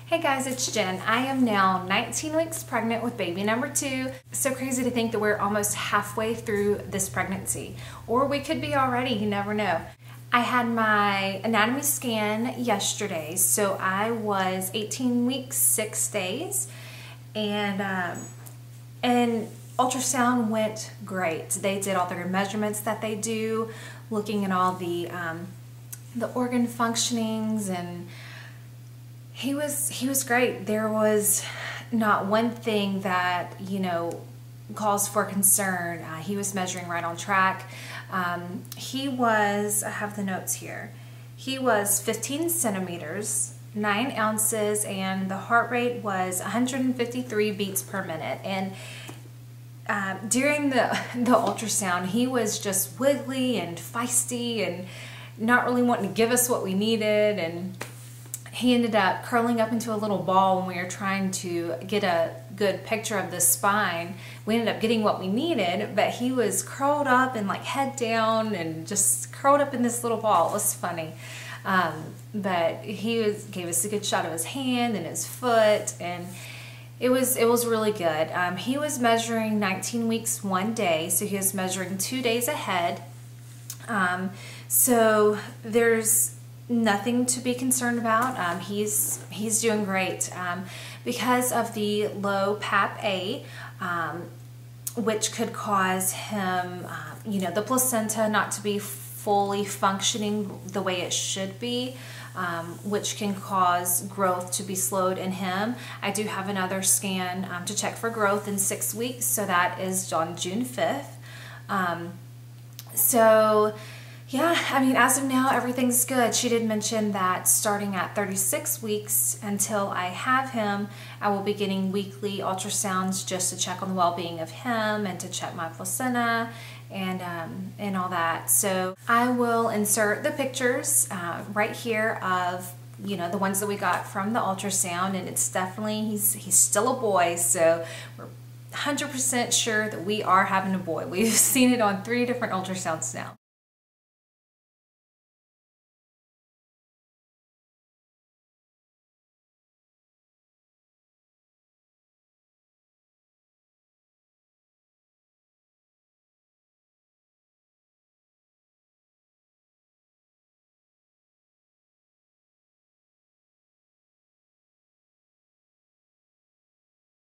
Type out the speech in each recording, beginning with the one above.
Hey guys, it's Jen. I am now 19 weeks pregnant with baby number 2. So crazy to think that we're almost halfway through this pregnancy. Or we could be already, you never know. I had my anatomy scan yesterday, so I was 18 weeks, 6 days. And ultrasound went great. They did all their measurements that they do, looking at all the organ functionings, and he was great. There was not one thing that, calls for concern. He was measuring right on track. He was, I have the notes here, he was 15 centimeters, 9 ounces, and the heart rate was 153 beats per minute. And during the ultrasound, he was just wiggly and feisty and not really wanting to give us what we needed, and he ended up curling up into a little ball when we were trying to get a good picture of the spine. We ended up getting what we needed, but he was curled up and like head down and just curled up in this little ball. It was funny. But gave us a good shot of his hand and his foot, and it was really good. He was measuring 19 weeks 1 day, so he was measuring 2 days ahead. So there's nothing to be concerned about. He's doing great. Because of the low PAP-A, which could cause him, the placenta not to be fully functioning the way it should be, which can cause growth to be slowed in him. I do have another scan to check for growth in 6 weeks, so that is on June 5th. Yeah, I mean, as of now, everything's good. She did mention that starting at 36 weeks until I have him, I will be getting weekly ultrasounds just to check on the well-being of him and to check my placenta and all that. So I will insert the pictures right here of the ones that we got from the ultrasound, and it's definitely, he's still a boy, so we're 100% sure that we are having a boy. We've seen it on 3 different ultrasounds now.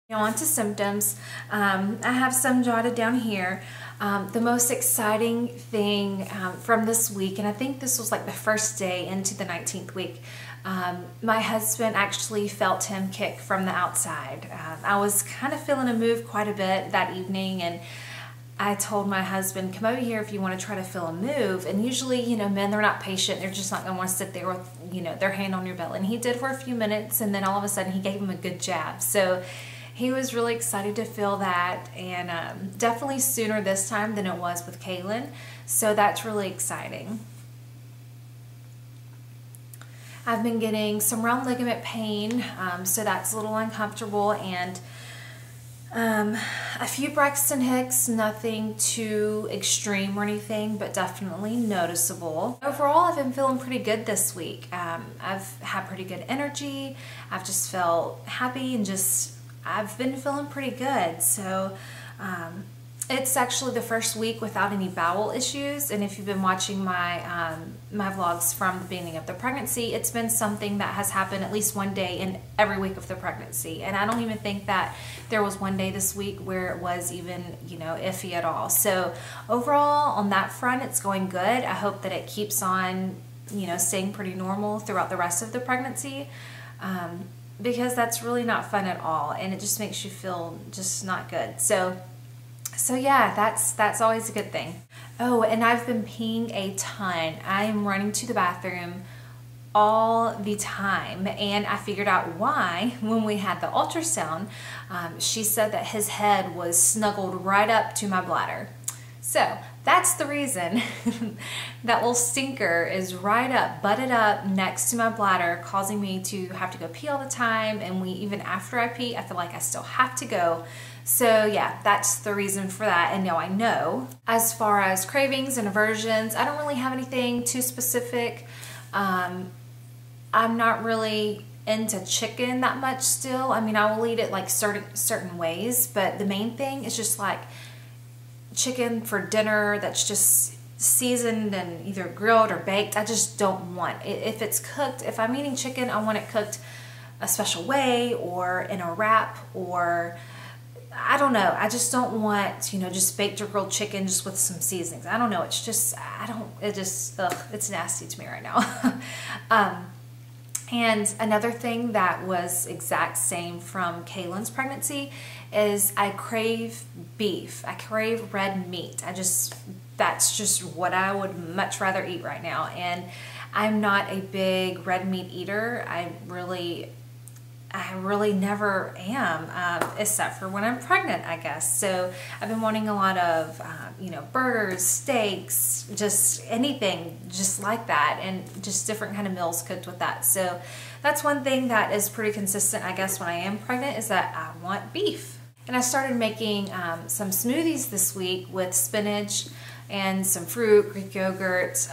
Now on to symptoms. I have some jotted down here. The most exciting thing from this week, and I think this was like the first day into the 19th week, my husband actually felt him kick from the outside. I was kind of feeling a move quite a bit that evening, and I told my husband, come over here if you want to try to feel a move. And usually, men, they're not patient. They're just not going to want to sit there with, their hand on your belly. And he did for a few minutes, and then all of a sudden he gave him a good jab. So he was really excited to feel that, and definitely sooner this time than it was with Kaelyn. So that's really exciting. I've been getting some round ligament pain, so that's a little uncomfortable, and a few Braxton Hicks, nothing too extreme or anything, but definitely noticeable. Overall, I've been feeling pretty good this week. I've had pretty good energy. I've just felt happy and I've been feeling pretty good. So it's actually the first week without any bowel issues, and if you've been watching my my vlogs from the beginning of the pregnancy, it's been something that has happened at least one day in every week of the pregnancy. And I don't even think that there was one day this week where it was even iffy at all. So overall, on that front, it's going good. I hope that it keeps on staying pretty normal throughout the rest of the pregnancy, because that's really not fun at all, and it just makes you feel just not good. So yeah, that's always a good thing. Oh, and I've been peeing a ton. I am running to the bathroom all the time, and I figured out why when we had the ultrasound. She said that his head was snuggled right up to my bladder. So that's the reason. That little stinker is right up, butted up next to my bladder, causing me to have to go pee all the time, and even after I pee, I feel like I still have to go. So yeah, that's the reason for that, and now I know. As far as cravings and aversions, I don't really have anything too specific. I'm not really into chicken that much still. I mean, I will eat it like certain ways, but the main thing is just like chicken for dinner that's just seasoned and either grilled or baked. I just don't want it. If it's cooked, if I'm eating chicken, I want it cooked a special way or in a wrap, or I don't know. I just don't want, you know, just baked or grilled chicken just with some seasonings. I don't know. It's just, it's nasty to me right now. And another thing that was exact same from Kaelyn's pregnancy is I crave beef. I crave red meat. That's just what I would much rather eat right now. And I'm not a big red meat eater. I really never am, except for when I'm pregnant, I guess. So I've been wanting a lot of, you know, burgers, steaks, just anything just like that, and just different kind of meals cooked with that. So that's one thing that is pretty consistent, I guess, when I am pregnant, is that I want beef. And I started making some smoothies this week with spinach and some fruit, Greek yogurt,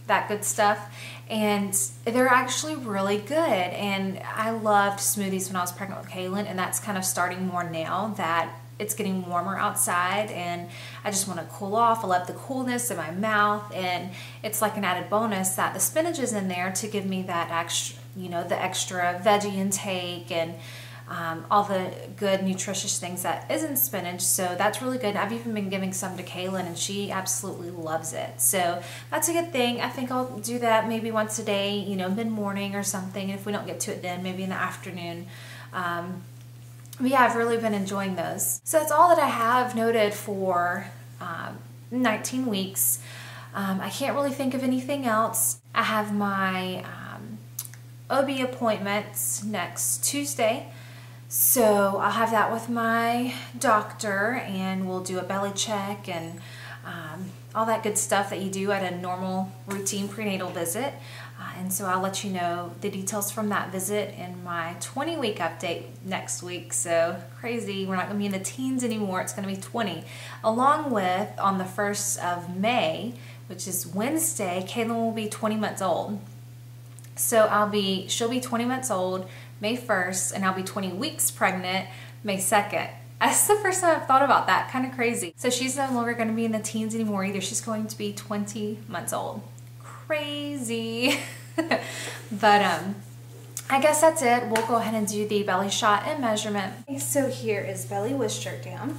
that good stuff, and they're actually really good. And I loved smoothies when I was pregnant with Kaelyn, and that's kind of starting more now that it's getting warmer outside and I just want to cool off. I love the coolness in my mouth, and it's like an added bonus that the spinach is in there to give me that extra, you know, the extra veggie intake and all the good nutritious things that is in spinach. So that's really good. I've even been giving some to Kaelyn, and she absolutely loves it. So that's a good thing. I think I'll do that maybe once a day, you know, mid-morning or something. If we don't get to it then, maybe in the afternoon. But yeah, I've really been enjoying those. So that's all that I have noted for 19 weeks. I can't really think of anything else. I have my OB appointments next Tuesday. So I'll have that with my doctor, and we'll do a belly check and all that good stuff that you do at a normal routine prenatal visit. And so I'll let you know the details from that visit in my 20-week update next week. So crazy, we're not going to be in the teens anymore. It's going to be 20. Along with, on the 1st of May, which is Wednesday, Kaelyn will be 20 months old. So she'll be 20 months old May 1st, and I'll be 20 weeks pregnant May 2nd. That's the first time I've thought about that. Kind of crazy. So she's no longer going to be in the teens anymore either. She's going to be 20 months old. Crazy. But I guess that's it. We'll go ahead and do the belly shot and measurement. Okay, so here is belly with shirt down.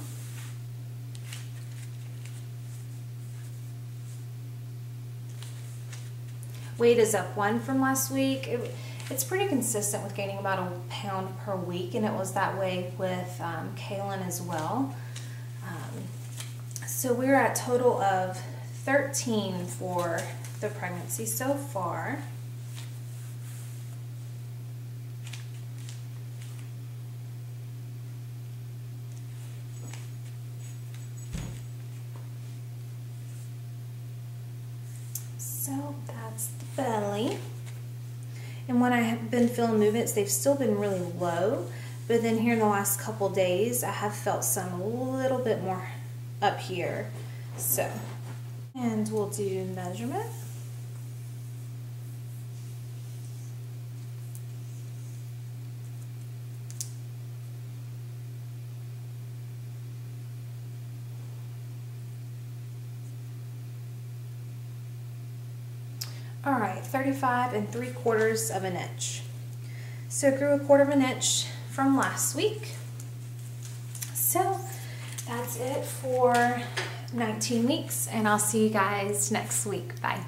Weight is up 1 from last week. It's pretty consistent with gaining about a pound per week, and it was that way with Kaelyn as well. So we're at a total of 13 for the pregnancy so far. So that's the belly. And when I have been feeling movements, they've still been really low, but then here in the last couple days, I have felt some a little bit more up here. So, and we'll do measurement. All right, 35 3/4 of an inch. So it grew 1/4 of an inch from last week. So that's it for 19 weeks, and I'll see you guys next week. Bye.